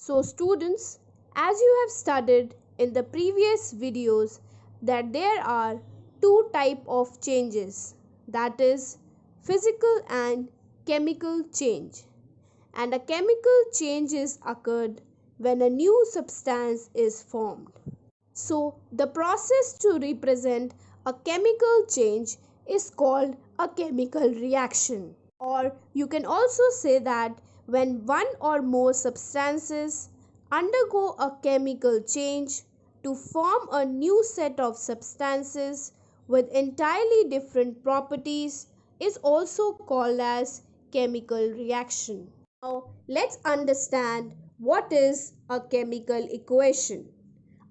So students, as you have studied in the previous videos that there are two type of changes, that is physical and chemical change. And a chemical change is occurred when a new substance is formed. So the process to represent a chemical change is called a chemical reaction. Or you can also say that when one or more substances undergo a chemical change to form a new set of substances with entirely different properties is also called as chemical reaction. Now let's understand what is a chemical equation.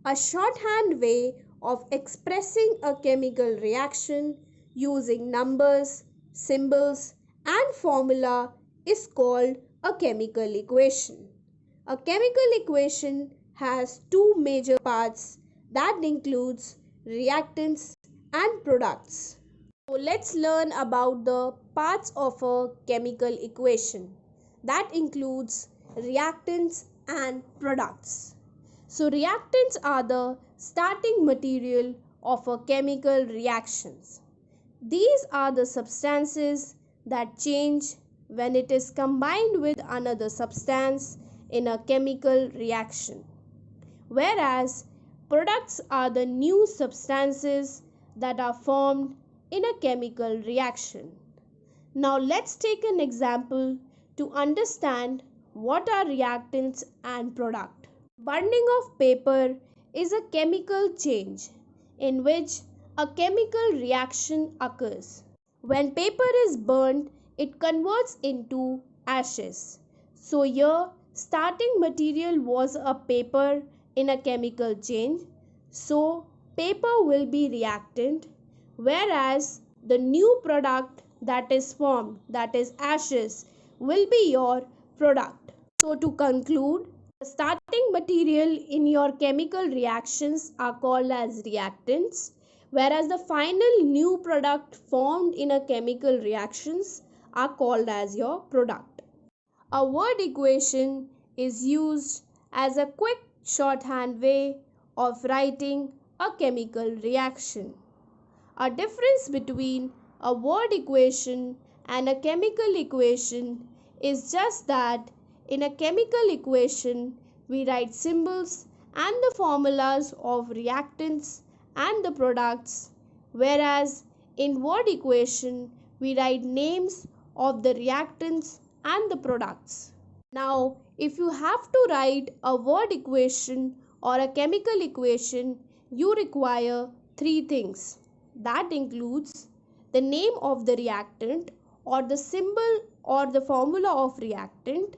A shorthand way of expressing a chemical reaction using numbers, symbols, and formula is called a chemical equation. A chemical equation has two major parts that includes reactants and products. So let's learn about the parts of a chemical equation that includes reactants and products. So reactants are the starting material of a chemical reactions. These are the substances that change when it is combined with another substance in a chemical reaction. Whereas products are the new substances that are formed in a chemical reaction. Now let's take an example to understand what are reactants and product. Burning of paper is a chemical change in which a chemical reaction occurs. When paper is burned, it converts into ashes. So here starting material was a paper in a chemical change. So paper will be reactant, whereas the new product that is formed, that is ashes, will be your product. So to conclude, the starting material in your chemical reactions are called as reactants, whereas the final new product formed in a chemical reactions are called as your product. A word equation is used as a quick shorthand way of writing a chemical reaction. A difference between a word equation and a chemical equation is just that in a chemical equation we write symbols and the formulas of reactants and the products, whereas in word equation we write names of the reactants and the products. Now if you have to write a word equation or a chemical equation, you require three things. That includes the name of the reactant or the symbol or the formula of reactant,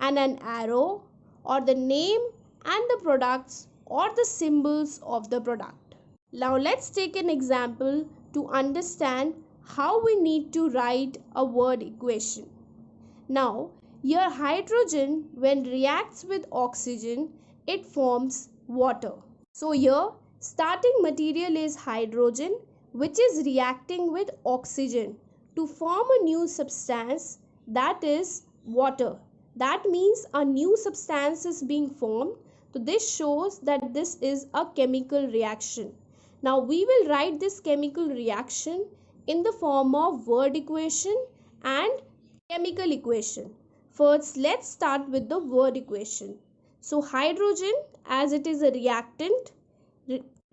and an arrow or the name and the products or the symbols of the product. Now let's take an example to understand how we need to write a word equation. Now here hydrogen when reacts with oxygen, it forms water. So here starting material is hydrogen which is reacting with oxygen to form a new substance, that is water. That means a new substance is being formed. So this shows that this is a chemical reaction. Now we will write this chemical reaction in the form of word equation and chemical equation. First let's start with the word equation. So hydrogen, as it is a reactant,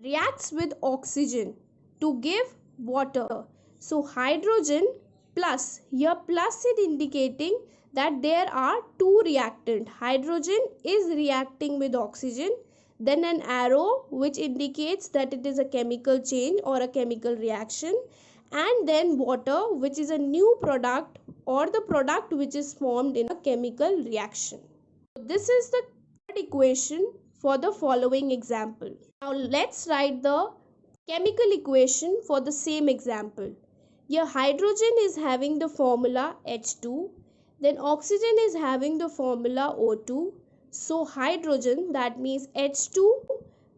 reacts with oxygen to give water. So hydrogen plus, here plus is indicating that there are two reactants. Hydrogen is reacting with oxygen, then an arrow which indicates that it is a chemical change or a chemical reaction, and then water which is a new product or the product which is formed in a chemical reaction. This is the third equation for the following example. Now let's write the chemical equation for the same example. Here hydrogen is having the formula H2, then oxygen is having the formula O2. So hydrogen, that means H2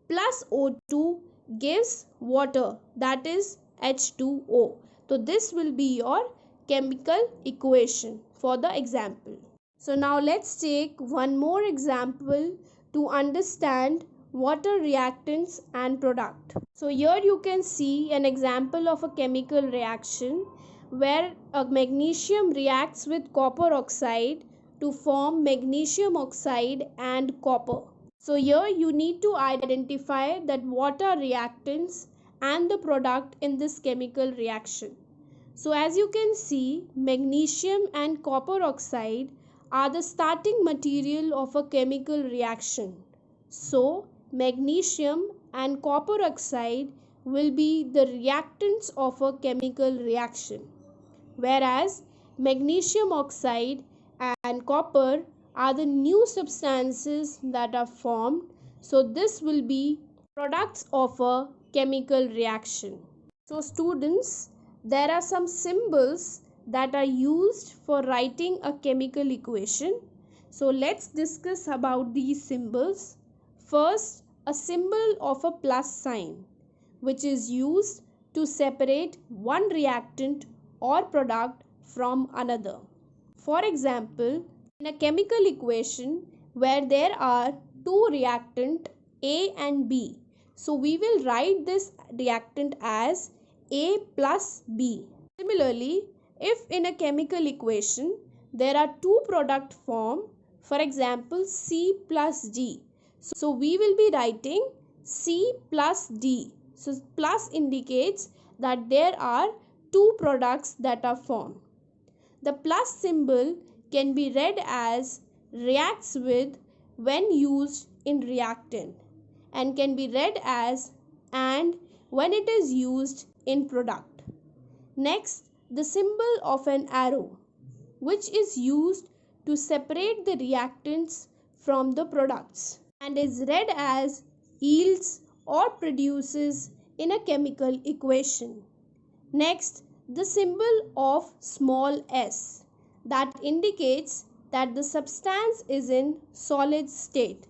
plus O2 gives water, that is H2O. So this will be your chemical equation for the example. So now let's take one more example to understand what are reactants and product. So here you can see an example of a chemical reaction where a magnesium reacts with copper oxide to form magnesium oxide and copper. So here you need to identify that what are reactants and the product in this chemical reaction. So as you can see, magnesium and copper oxide are the starting material of a chemical reaction. So magnesium and copper oxide will be the reactants of a chemical reaction, whereas magnesium oxide and copper are the new substances that are formed. So this will be products of a chemical reaction. So students, there are some symbols that are used for writing a chemical equation. So let's discuss about these symbols. First, a symbol of a plus sign, which is used to separate one reactant or product from another. For example, in a chemical equation where there are two reactants A and B, so we will write this reactant as A plus B. Similarly, if in a chemical equation there are two product formed, for example C plus D, so we will be writing C plus D. So plus indicates that there are two products that are formed. The plus symbol can be read as reacts with when used in reactant, and can be read as and when it is used in product. Next, the symbol of an arrow, which is used to separate the reactants from the products and is read as yields or produces in a chemical equation. Next, the symbol of small s that indicates that the substance is in solid state.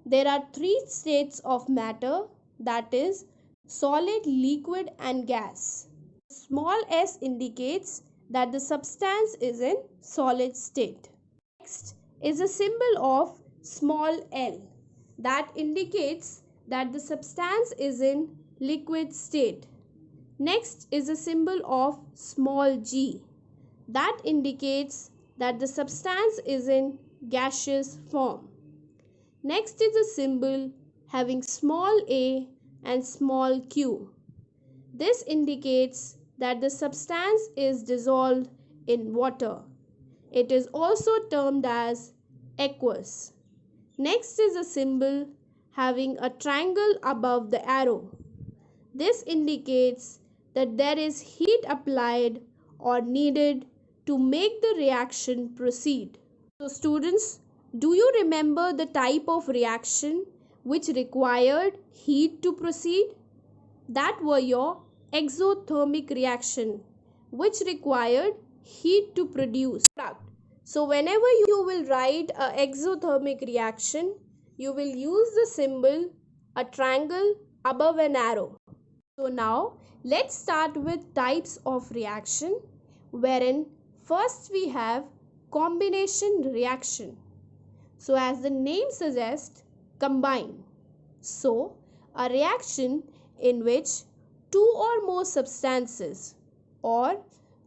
There are three states of matter, that is solid, liquid and gas. Small s indicates that the substance is in solid state. Next is a symbol of small l that indicates that the substance is in liquid state. Next is a symbol of small g that indicates that the substance is in gaseous form. Next is a symbol having small a and small q. This indicates that the substance is dissolved in water. It is also termed as aqueous. Next is a symbol having a triangle above the arrow. This indicates that there is heat applied or needed to make the reaction proceed. So students, do you remember the type of reaction which required heat to proceed? That were your exothermic reaction, which required heat to produce product. So whenever you will write a exothermic reaction, you will use the symbol a triangle above an arrow. So now let's start with types of reaction, wherein first we have combination reaction. So as the name suggests, combine. So a reaction in which two or more substances or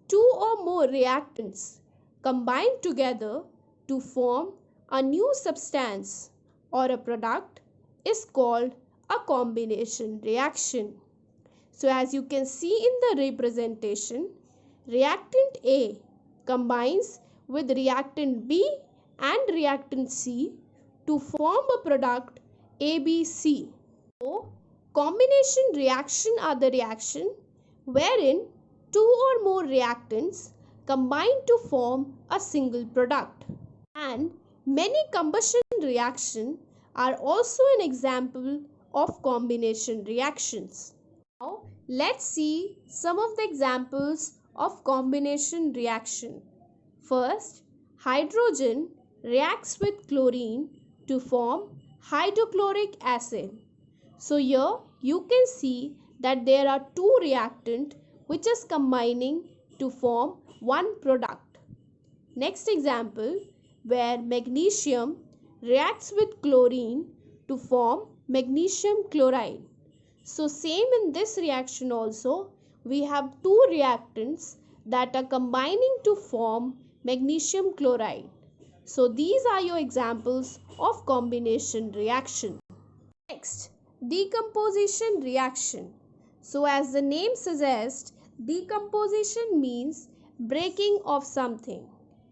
two or more reactants combine together to form a new substance or a product is called a combination reaction. So as you can see in the representation, reactant A combines with reactant B and reactant C to form a product ABC. So combination reaction are the reaction wherein two or more reactants combine to form a single product. And many combustion reactions are also an example of combination reactions. Now let's see some of the examples of combination reaction. First, hydrogen reacts with chlorine to form hydrochloric acid. So here you can see that there are two reactants which is combining to form one product. Next example, where magnesium reacts with chlorine to form magnesium chloride. So same in this reaction also, we have two reactants that are combining to form magnesium chloride. So these are your examples of combination reaction. Next, decomposition reaction. So as the name suggests, decomposition means breaking of something.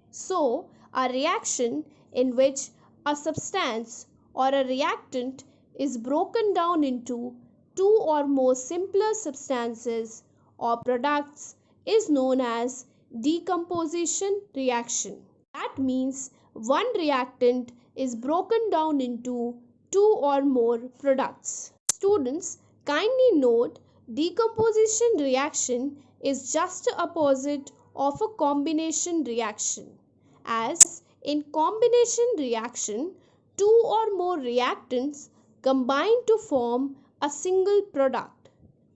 So a reaction in which a substance or a reactant is broken down into two or more simpler substances or products is known as decomposition reaction. That means one reactant is broken down into two or more products. Students, kindly note decomposition reaction is just the opposite of a combination reaction. As in combination reaction, two or more reactants combine to form a single product.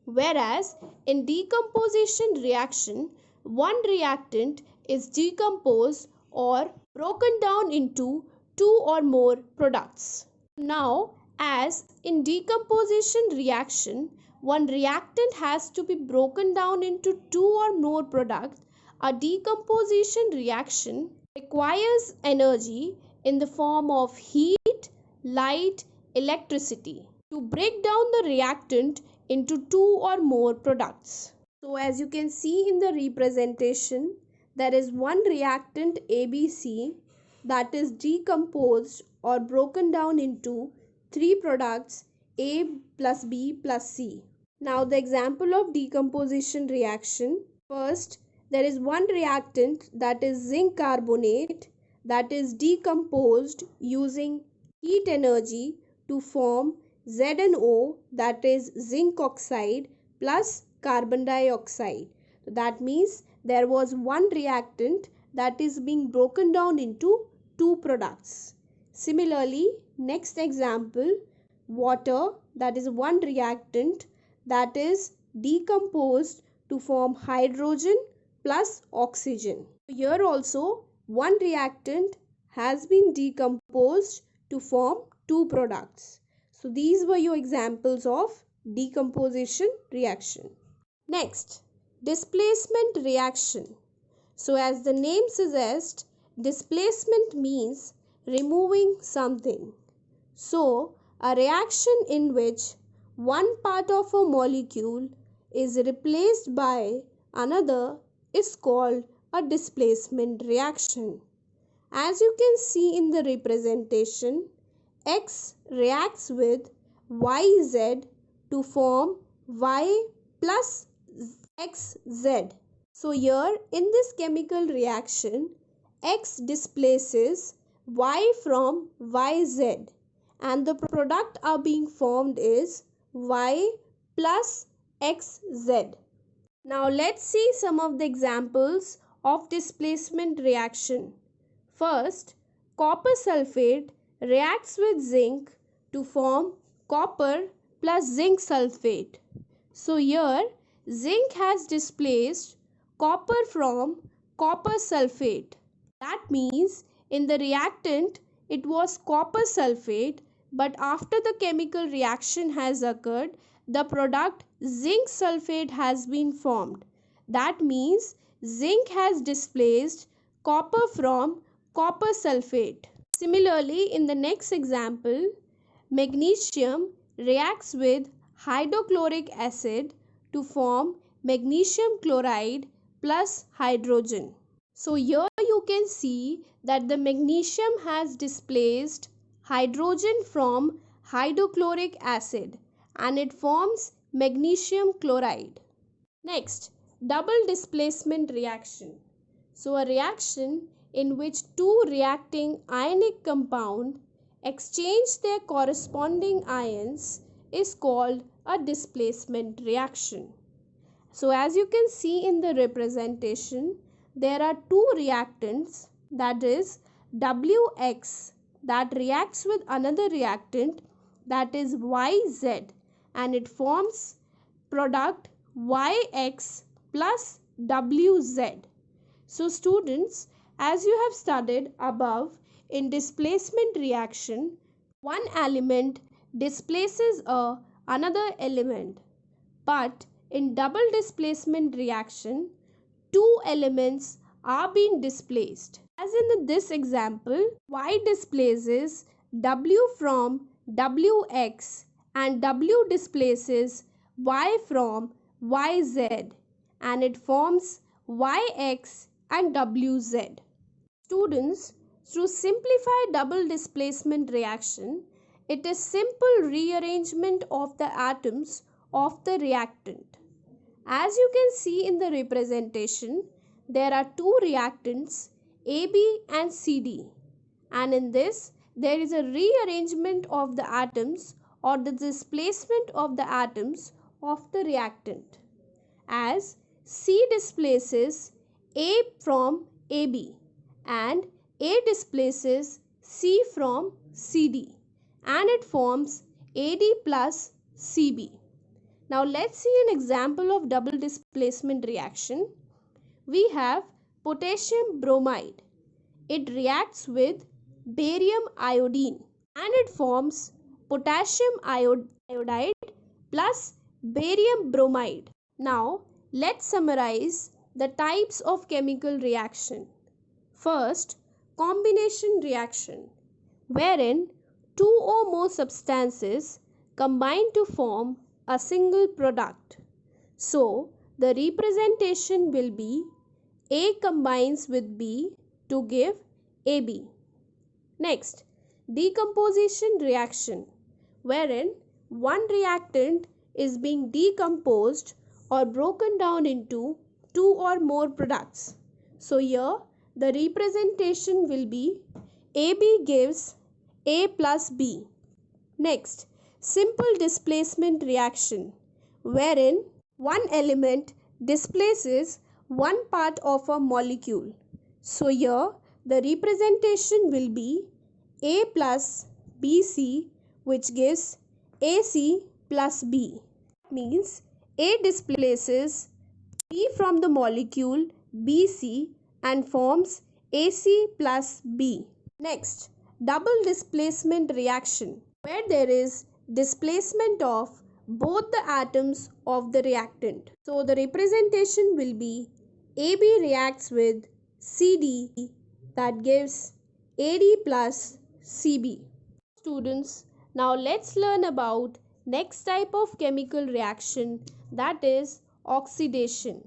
Whereas in decomposition reaction, one reactant is decomposed or broken down into two or more products. Now, as in decomposition reaction, one reactant has to be broken down into two or more products, a decomposition reaction requires energy in the form of heat, light, electricity to break down the reactant into two or more products. So as you can see in the representation, there is one reactant ABC that is decomposed or broken down into three products A plus B plus C. Now the example of decomposition reaction. First, there is one reactant that is zinc carbonate that is decomposed using heat energy to form ZnO, that is zinc oxide plus carbon dioxide. So that means there was one reactant that is being broken down into two products. Similarly, next example, water, that is one reactant that is decomposed to form hydrogen plus oxygen. Here also one reactant has been decomposed to form two products. So these were your examples of decomposition reaction. Next, displacement reaction. So as the name suggests, displacement means removing something. So a reaction in which one part of a molecule is replaced by another is called a displacement reaction. As you can see in the representation, X reacts with YZ to form Y plus XZ. So here in this chemical reaction, X displaces Y from YZ and the product are being formed is Y plus XZ. Now let's see some of the examples of displacement reaction. First, copper sulfate reacts with zinc to form copper plus zinc sulfate. So here zinc has displaced copper from copper sulfate. That means in the reactant it was copper sulfate, but after the chemical reaction has occurred, the product zinc sulfate has been formed. That means zinc has displaced copper from copper sulfate. Similarly, in the next example, magnesium reacts with hydrochloric acid to form magnesium chloride plus hydrogen. So here you can see that the magnesium has displaced hydrogen from hydrochloric acid and it forms magnesium chloride. Next, double displacement reaction. So a reaction in which two reacting ionic compound exchange their corresponding ions is called a displacement reaction. So as you can see in the representation, there are two reactants, that is WX that reacts with another reactant that is YZ and it forms product YX plus WZ. So students, as you have studied above, In displacement reaction, one element displaces another element. But in double displacement reaction, two elements are being displaced. As in this example, Y displaces W from Wx and W displaces Y from Yz, and it forms Yx and Wz. Students, through simplified double displacement reaction, it is simple rearrangement of the atoms of the reactant. As you can see in the representation, there are two reactants AB and CD, and in this there is a rearrangement of the atoms or the displacement of the atoms of the reactant, as C displaces A from AB and A displaces C from CD, and it forms AD plus CB. Now let's see an example of double displacement reaction. We have potassium bromide. It reacts with barium iodine and it forms potassium iodide plus barium bromide. Now let's summarize the types of chemical reaction. First, combination reaction, wherein two or more substances combine to form a single product. So, the representation will be A combines with B to give AB. Next, decomposition reaction, wherein one reactant is being decomposed or broken down into two or more products. So, here the representation will be AB gives A plus B. Next, simple displacement reaction, wherein one element displaces one part of a molecule. So here the representation will be A plus BC, which gives AC plus B. Means A displaces B from the molecule BC and forms AC plus B. Next, double displacement reaction, where there is displacement of both the atoms of the reactant. So the representation will be AB reacts with CD, that gives AD plus CB. Students, now let's learn about next type of chemical reaction, that is oxidation.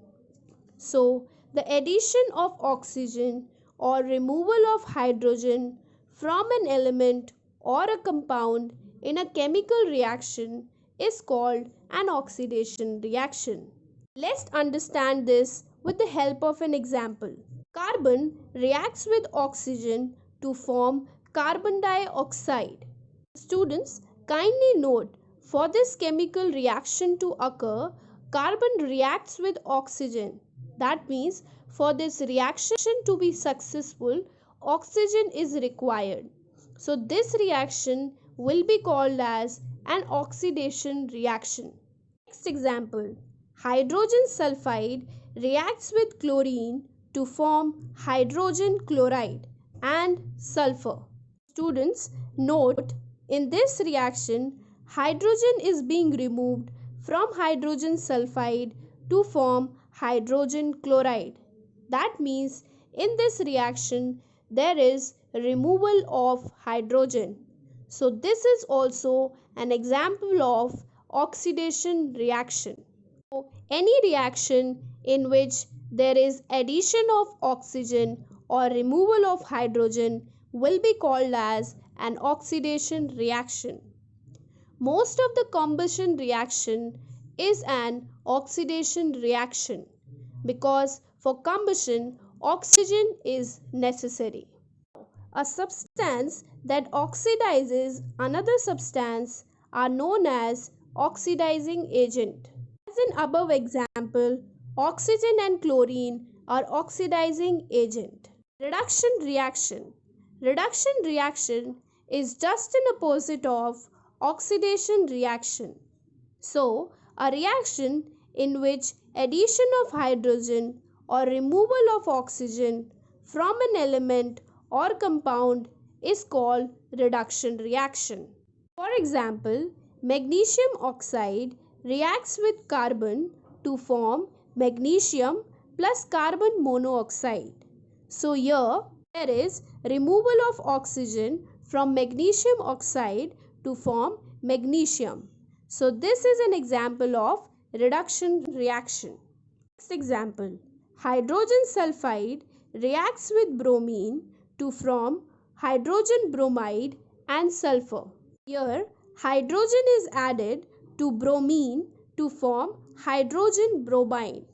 So the addition of oxygen or removal of hydrogen from an element or a compound in a chemical reaction is called an oxidation reaction. Let's understand this with the help of an example. Carbon reacts with oxygen to form carbon dioxide. Students, kindly note, for this chemical reaction to occur, carbon reacts with oxygen. That means for this reaction to be successful, oxygen is required. So this reaction will be called as an oxidation reaction. Next example, hydrogen sulfide reacts with chlorine to form hydrogen chloride and sulfur. Students, note, in this reaction, hydrogen is being removed from hydrogen sulfide to form hydrogen chloride. That means in this reaction, there is removal of hydrogen. So this is also an example of oxidation reaction. So any reaction in which there is addition of oxygen or removal of hydrogen will be called as an oxidation reaction. Most of the combustion reaction is an oxidation reaction because for combustion oxygen is necessary. A substance that oxidizes another substance are known as oxidizing agent. As in above example, oxygen and chlorine are oxidizing agent. Reduction reaction. Reduction reaction is just an opposite of oxidation reaction. So, a reaction in which addition of hydrogen or removal of oxygen from an element or compound is called reduction reaction. For example, magnesium oxide reacts with carbon to form magnesium plus carbon monoxide. So here there is removal of oxygen from magnesium oxide to form magnesium. So this is an example of reduction reaction. Next example, hydrogen sulfide reacts with bromine to form hydrogen bromide and sulfur. Here, hydrogen is added to bromine to form hydrogen bromide.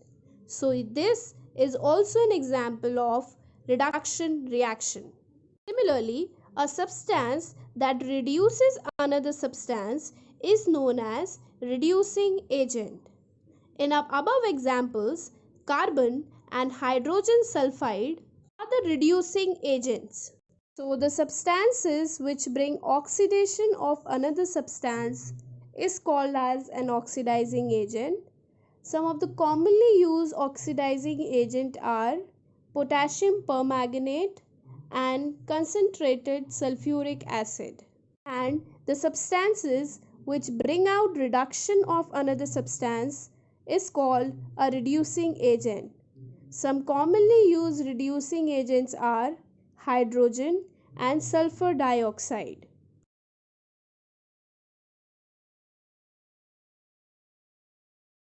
So, this is also an example of reduction reaction. Similarly, a substance that reduces another substance is known as reducing agent. In our above examples, carbon and hydrogen sulfide are the reducing agents. So the substances which bring oxidation of another substance is called as an oxidizing agent. Some of the commonly used oxidizing agent are potassium permanganate and concentrated sulfuric acid. And the substances which bring out reduction of another substance is called a reducing agent. Some commonly used reducing agents are hydrogen and sulfur dioxide.